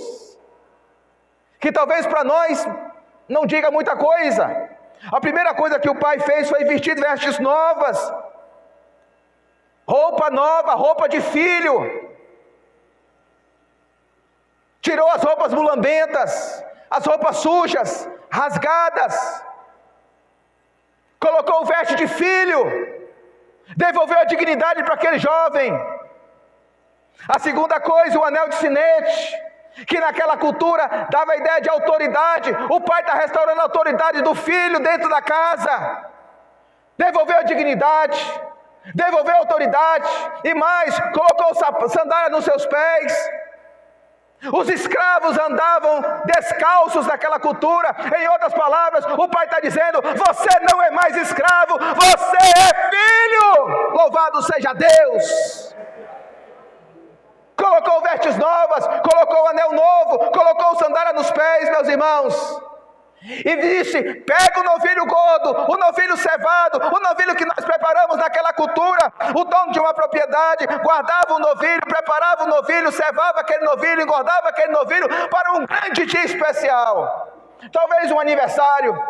que talvez para nós não diga muita coisa. A primeira coisa que o pai fez foi vestir vestes novas, roupa nova, roupa de filho. Tirou as roupas mulambentas, as roupas sujas, rasgadas, colocou o veste de filho, devolveu a dignidade para aquele jovem. A segunda coisa, o anel de sinete, que naquela cultura dava a ideia de autoridade. O pai está restaurando a autoridade do filho dentro da casa, devolveu a dignidade, devolveu a autoridade, e mais, colocou sandália nos seus pés. Os escravos andavam descalços naquela cultura. Em outras palavras, o pai está dizendo: você não é mais escravo, você é filho. Louvado seja Deus. Colocou vestes novas, colocou o anel novo, colocou sandália nos pés, meus irmãos, e disse: pega o novilho gordo, o novilho cevado, o novilho que nós preparamos naquela cultura. O dono de uma propriedade guardava o novilho, preparava o novilho, cevava aquele novilho, engordava aquele novilho para um grande dia especial, talvez um aniversário,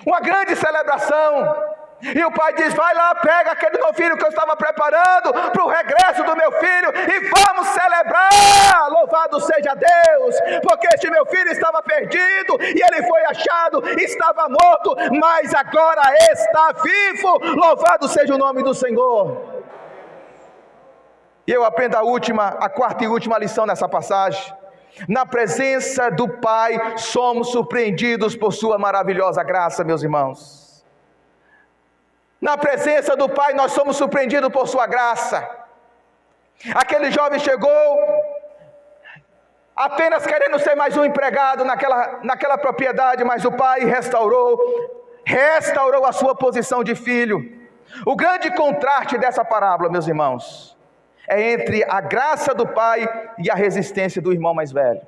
uma grande celebração. E o pai diz: vai lá, pega aquele novilho que eu estava preparando para o regresso do meu filho e vamos celebrar. Louvado seja Deus, porque este meu filho estava perdido e ele foi achado, estava morto, mas agora está vivo. Louvado seja o nome do Senhor. E eu aprendo a quarta e última lição nessa passagem. Na presença do Pai somos surpreendidos por sua maravilhosa graça, meus irmãos. Na presença do Pai nós somos surpreendidos por sua graça. Aquele jovem chegou apenas querendo ser mais um empregado naquela propriedade, mas o Pai restaurou a sua posição de filho. O grande contraste dessa parábola, meus irmãos, é entre a graça do Pai e a resistência do irmão mais velho.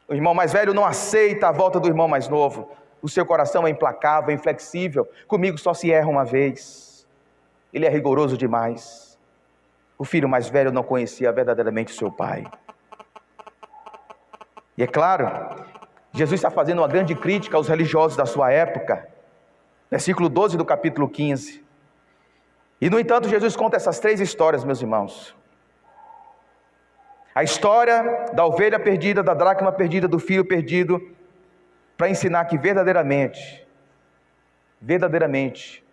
O irmão mais velho não aceita a volta do irmão mais novo. O seu coração é implacável, inflexível. Comigo só se erra uma vez. Ele é rigoroso demais. O filho mais velho não conhecia verdadeiramente o seu pai. E é claro, Jesus está fazendo uma grande crítica aos religiosos da sua época. Versículo 12 do capítulo 15. E no entanto, Jesus conta essas três histórias, meus irmãos. A história da ovelha perdida, da dracma perdida, do filho perdido, para ensinar que verdadeiramente,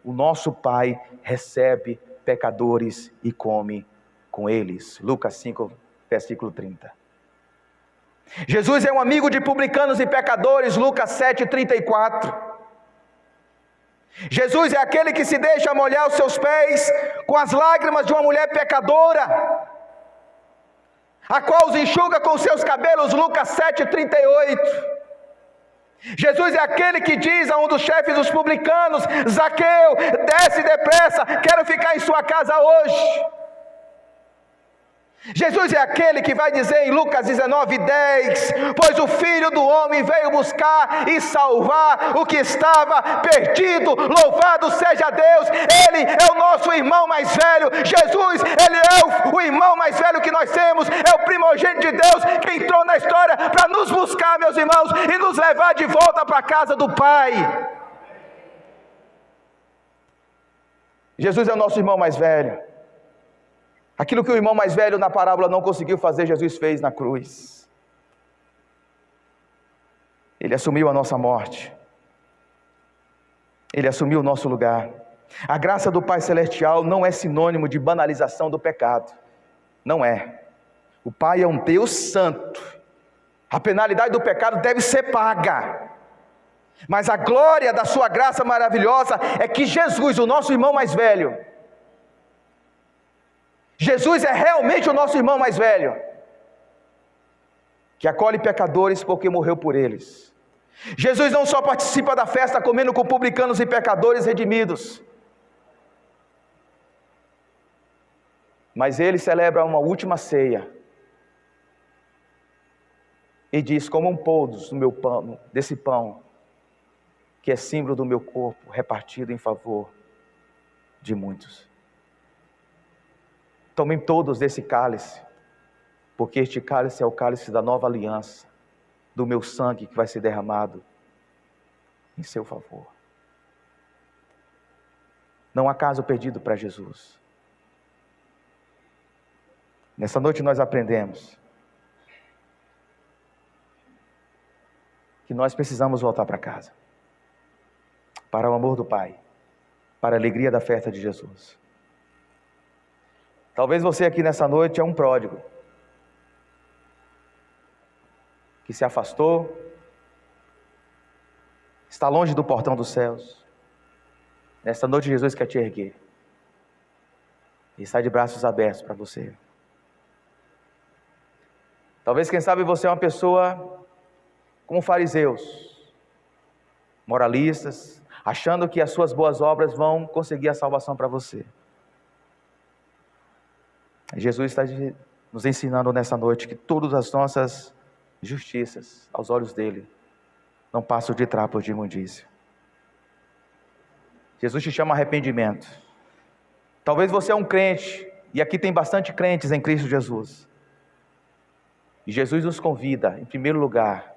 o nosso Pai recebe pecadores e come com eles. Lucas 5, versículo 30. Jesus é um amigo de publicanos e pecadores. Lucas 7, 34. Jesus é aquele que se deixa molhar os seus pés com as lágrimas de uma mulher pecadora, a qual os enxuga com seus cabelos. Lucas 7, 38. Jesus é aquele que diz a um dos chefes dos publicanos: Zaqueu, desce depressa, quero ficar em sua casa hoje. Jesus é aquele que vai dizer em Lucas 19, 10: pois o Filho do Homem veio buscar e salvar o que estava perdido. Louvado seja Deus. Ele é o nosso irmão mais velho. Jesus, ele é o irmão mais velho que nós temos, é o primogênito de Deus que entrou na história para nos buscar, meus irmãos, e nos levar de volta para a casa do Pai. Jesus é o nosso irmão mais velho. Aquilo que o irmão mais velho na parábola não conseguiu fazer, Jesus fez na cruz. Ele assumiu a nossa morte. Ele assumiu o nosso lugar. A graça do Pai Celestial não é sinônimo de banalização do pecado. Não é. O Pai é um Deus santo. A penalidade do pecado deve ser paga. Mas a glória da sua graça maravilhosa é que Jesus, o nosso irmão mais velho, Jesus é realmente o nosso irmão mais velho, que acolhe pecadores porque morreu por eles. Jesus não só participa da festa comendo com publicanos e pecadores redimidos, mas ele celebra uma última ceia e diz: comam todos do meu pão, desse pão, que é símbolo do meu corpo, repartido em favor de muitos. Tomem todos desse cálice, porque este cálice é o cálice da nova aliança, do meu sangue que vai ser derramado em seu favor. Não há caso perdido para Jesus. Nessa noite nós aprendemos que nós precisamos voltar para casa, para o amor do Pai, para a alegria da festa de Jesus. Talvez você aqui nessa noite é um pródigo, que se afastou, está longe do portão dos céus. Nesta noite Jesus quer te erguer, e está de braços abertos para você. Talvez, quem sabe, você é uma pessoa como fariseus, moralistas, achando que as suas boas obras vão conseguir a salvação para você. Jesus está nos ensinando nessa noite que todas as nossas justiças, aos olhos dele, não passam de trapos de imundícia. Jesus te chama a arrependimento. Talvez você é um crente, e aqui tem bastante crentes em Cristo Jesus. E Jesus nos convida, em primeiro lugar,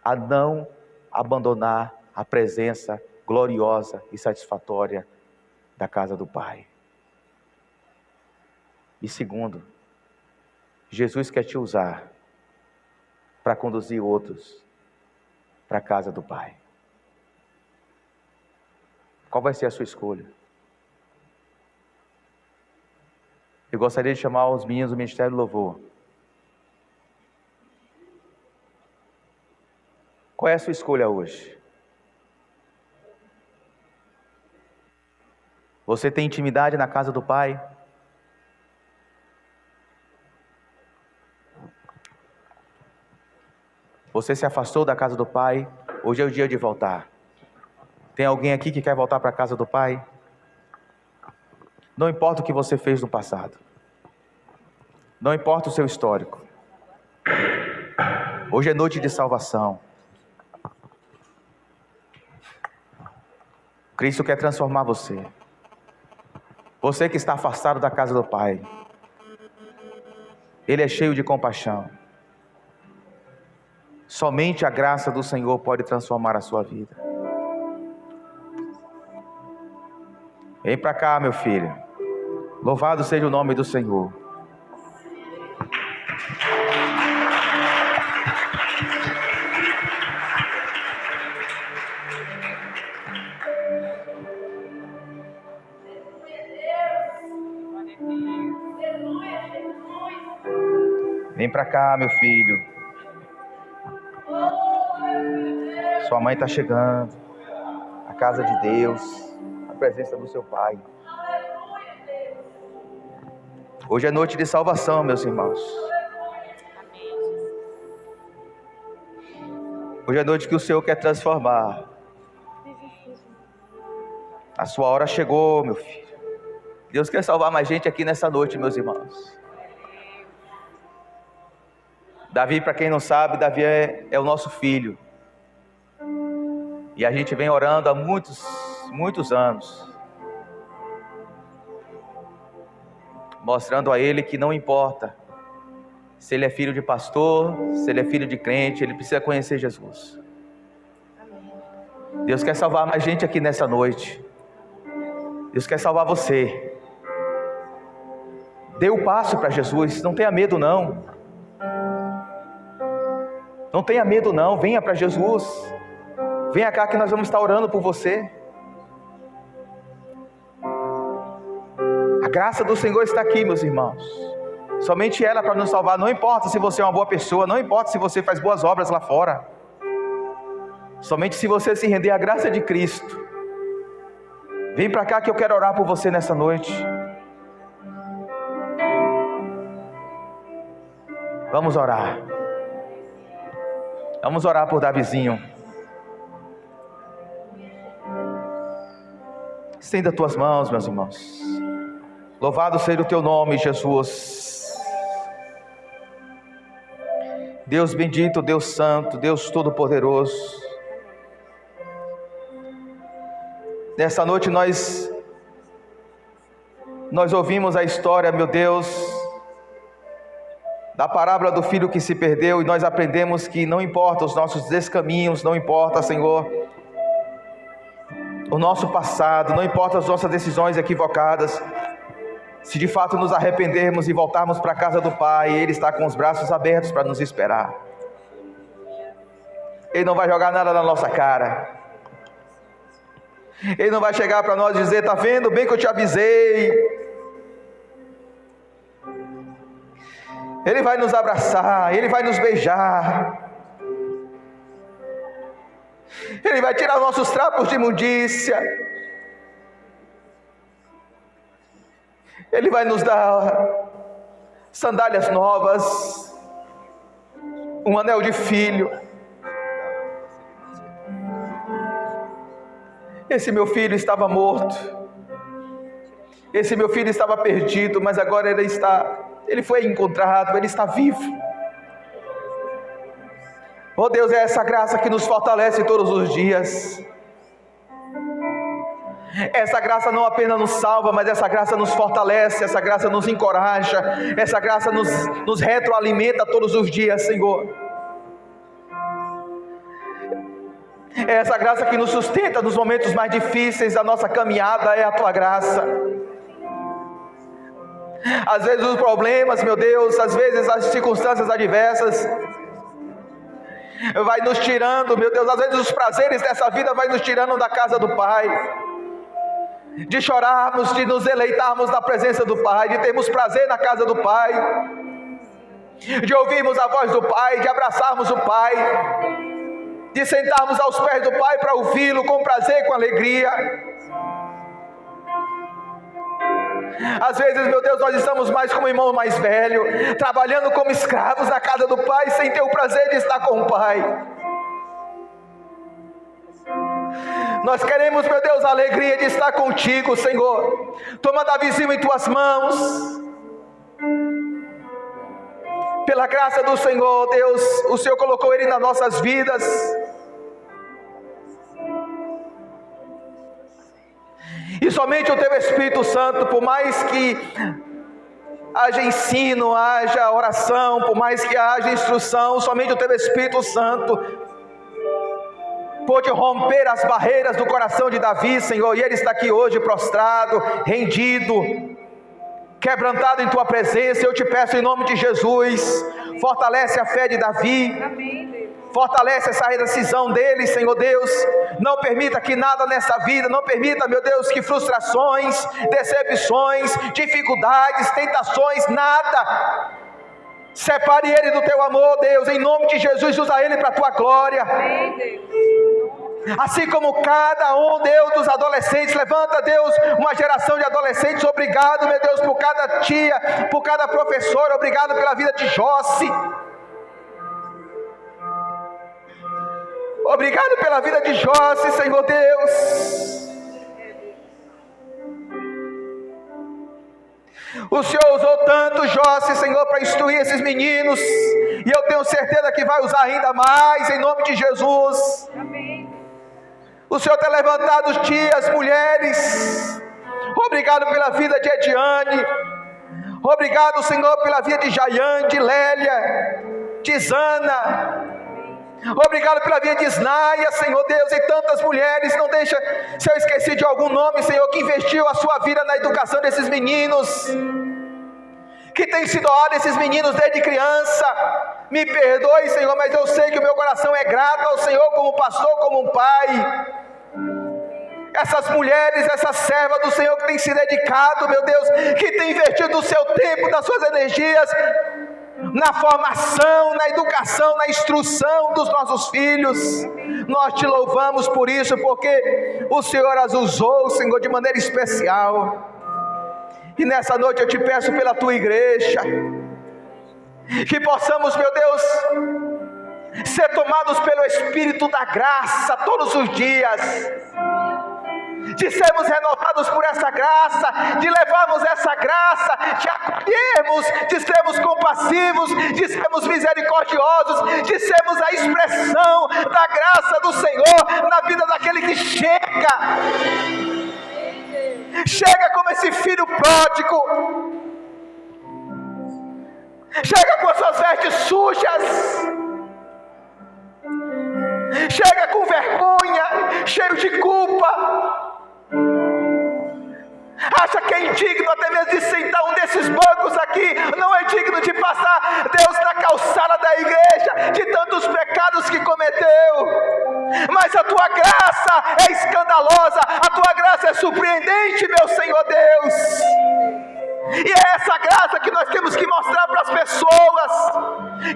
a não abandonar a presença gloriosa e satisfatória da casa do Pai. E segundo, Jesus quer te usar para conduzir outros para a casa do Pai. Qual vai ser a sua escolha? Eu gostaria de chamar os meninos do Ministério do Louvor. Qual é a sua escolha hoje? Você tem intimidade na casa do Pai? Você se afastou da casa do Pai? Hoje é o dia de voltar. Tem alguém aqui que quer voltar para a casa do Pai? Não importa o que você fez no passado. Não importa o seu histórico. Hoje é noite de salvação. Cristo quer transformar você. Você que está afastado da casa do Pai. Ele é cheio de compaixão. Somente a graça do Senhor pode transformar a sua vida. Vem para cá, meu filho. Louvado seja o nome do Senhor. Vem para cá, meu filho. Sua mãe está chegando. A casa de Deus, a presença do seu Pai. Hoje é noite de salvação, meus irmãos. Hoje é noite que o Senhor quer transformar. A sua hora chegou, meu filho. Deus quer salvar mais gente aqui nessa noite, meus irmãos. Davi, para quem não sabe, Davi é o nosso filho. E a gente vem orando há muitos anos, mostrando a ele que não importa se ele é filho de pastor, se ele é filho de crente, ele precisa conhecer Jesus. Deus quer salvar mais gente aqui nessa noite. Deus quer salvar você. Dê o passo para Jesus, não tenha medo não. Não tenha medo não, venha para Jesus. Venha cá que nós vamos estar orando por você. A graça do Senhor está aqui, meus irmãos. Somente ela para nos salvar. Não importa se você é uma boa pessoa, não importa se você faz boas obras lá fora. Somente se você se render à graça de Cristo. Vem para cá que eu quero orar por você nessa noite. Vamos orar. Vamos orar por Davizinho. Estenda as tuas mãos, meus irmãos. Louvado seja o teu nome, Jesus. Deus bendito, Deus santo, Deus todo-poderoso. Nessa noite nós ouvimos a história, meu Deus, da parábola do filho que se perdeu, e nós aprendemos que não importa os nossos descaminhos, não importa, Senhor, o nosso passado, não importa as nossas decisões equivocadas, se de fato nos arrependermos e voltarmos para a casa do Pai, Ele está com os braços abertos para nos esperar. Ele não vai jogar nada na nossa cara. Ele não vai chegar para nós e dizer: está vendo bem que eu te avisei. Ele vai nos abraçar, Ele vai nos beijar, Ele vai tirar nossos trapos de imundícia, Ele vai nos dar sandálias novas, um anel de filho. Esse meu filho estava morto, esse meu filho estava perdido, mas agora ele foi encontrado, ele está vivo. Oh Deus, é essa graça que nos fortalece todos os dias. Essa graça não apenas nos salva, mas essa graça nos fortalece, essa graça nos encoraja, essa graça nos retroalimenta todos os dias, Senhor. É essa graça que nos sustenta nos momentos mais difíceis da nossa caminhada, é a Tua graça. Às vezes os problemas, meu Deus, às vezes as circunstâncias adversas vai nos tirando, meu Deus, às vezes os prazeres dessa vida vai nos tirando da casa do Pai, de chorarmos, de nos deleitarmos na presença do Pai, de termos prazer na casa do Pai, de ouvirmos a voz do Pai, de abraçarmos o Pai, de sentarmos aos pés do Pai para ouvi-lo com prazer, com alegria. Às vezes, meu Deus, nós estamos mais como irmão mais velho, trabalhando como escravos na casa do Pai, sem ter o prazer de estar com o Pai. Nós queremos, meu Deus, a alegria de estar contigo, Senhor. Toma Davizinho em Tuas mãos. Pela graça do Senhor, Deus, o Senhor colocou ele nas nossas vidas. E somente o Teu Espírito Santo, por mais que haja ensino, haja oração, por mais que haja instrução, somente o Teu Espírito Santo pôde romper as barreiras do coração de Davi, Senhor, e ele está aqui hoje prostrado, rendido, quebrantado em Tua presença. Eu te peço em nome de Jesus, fortalece a fé de Davi. Amém. Fortalece essa decisão dele, Senhor Deus. Não permita que nada nessa vida, não permita, meu Deus, que frustrações, decepções, dificuldades, tentações, nada separe ele do Teu amor, Deus. Em nome de Jesus, usa ele para a Tua glória. Assim como cada um, Deus, dos adolescentes, levanta, Deus, uma geração de adolescentes. Obrigado, meu Deus, por cada tia, por cada professor. Obrigado pela vida de Josse. Obrigado pela vida de Josse, Senhor Deus. O Senhor usou tanto Josse, Senhor, para instruir esses meninos, e eu tenho certeza que vai usar ainda mais, em nome de Jesus. Amém. O Senhor tem levantado tias, mulheres. Obrigado pela vida de Ediane. Obrigado, Senhor, pela vida de Jaiane, de Lélia, de Zana. Obrigado pela vida de Isnaia, Senhor Deus, e tantas mulheres. Não deixa, se eu esqueci de algum nome, Senhor, que investiu a sua vida na educação desses meninos. que tem sido orado esses meninos desde criança. Me perdoe, Senhor, mas eu sei que o meu coração é grato ao Senhor como pastor, como um pai. Essas mulheres, essas servas do Senhor que têm se dedicado, meu Deus, que têm investido o seu tempo, das suas energias, na formação, na educação, na instrução dos nossos filhos. Nós te louvamos por isso, porque o Senhor as usou, Senhor, de maneira especial. E nessa noite eu te peço pela tua igreja, que possamos, meu Deus, ser tomados pelo Espírito da graça todos os dias, de sermos renovados por essa graça, de levarmos essa graça, de acolhermos, de sermos compassivos, de sermos misericordiosos, de sermos a expressão da graça do Senhor na vida daquele que chega como esse filho pródigo, chega com as suas vestes sujas, chega com vergonha, cheio de culpa, acha que é indigno até mesmo de sentar um desses bancos aqui, não é digno de passar, Deus, na calçada da igreja, de tantos pecados que cometeu. Mas a tua graça é escandalosa, a tua graça é surpreendente, meu Senhor Deus. E é essa graça que nós temos que mostrar para as pessoas,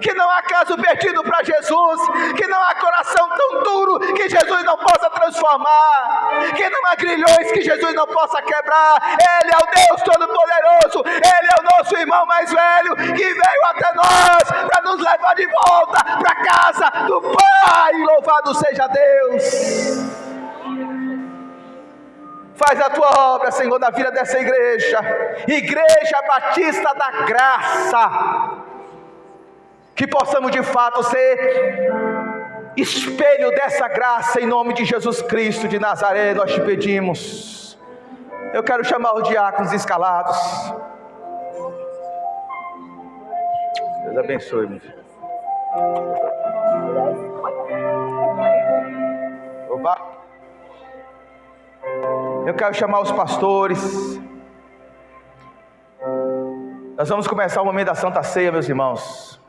que não há caso perdido para Jesus, que não há coração tão duro que Jesus não possa transformar, que não há grilhões que Jesus não possa quebrar. Ele é o Deus Todo-Poderoso, Ele é o nosso irmão mais velho, que veio até nós para nos levar de volta para a casa do Pai. Louvado seja Deus. Faz a tua obra, Senhor, na vida dessa igreja, Igreja Batista da Graça, que possamos de fato ser espelho dessa graça, em nome de Jesus Cristo de Nazaré, nós te pedimos. Eu quero chamar os diáconos escalados. Deus abençoe, meu filho. Oba. Eu quero chamar os pastores. Nós vamos começar o momento da Santa Ceia, meus irmãos.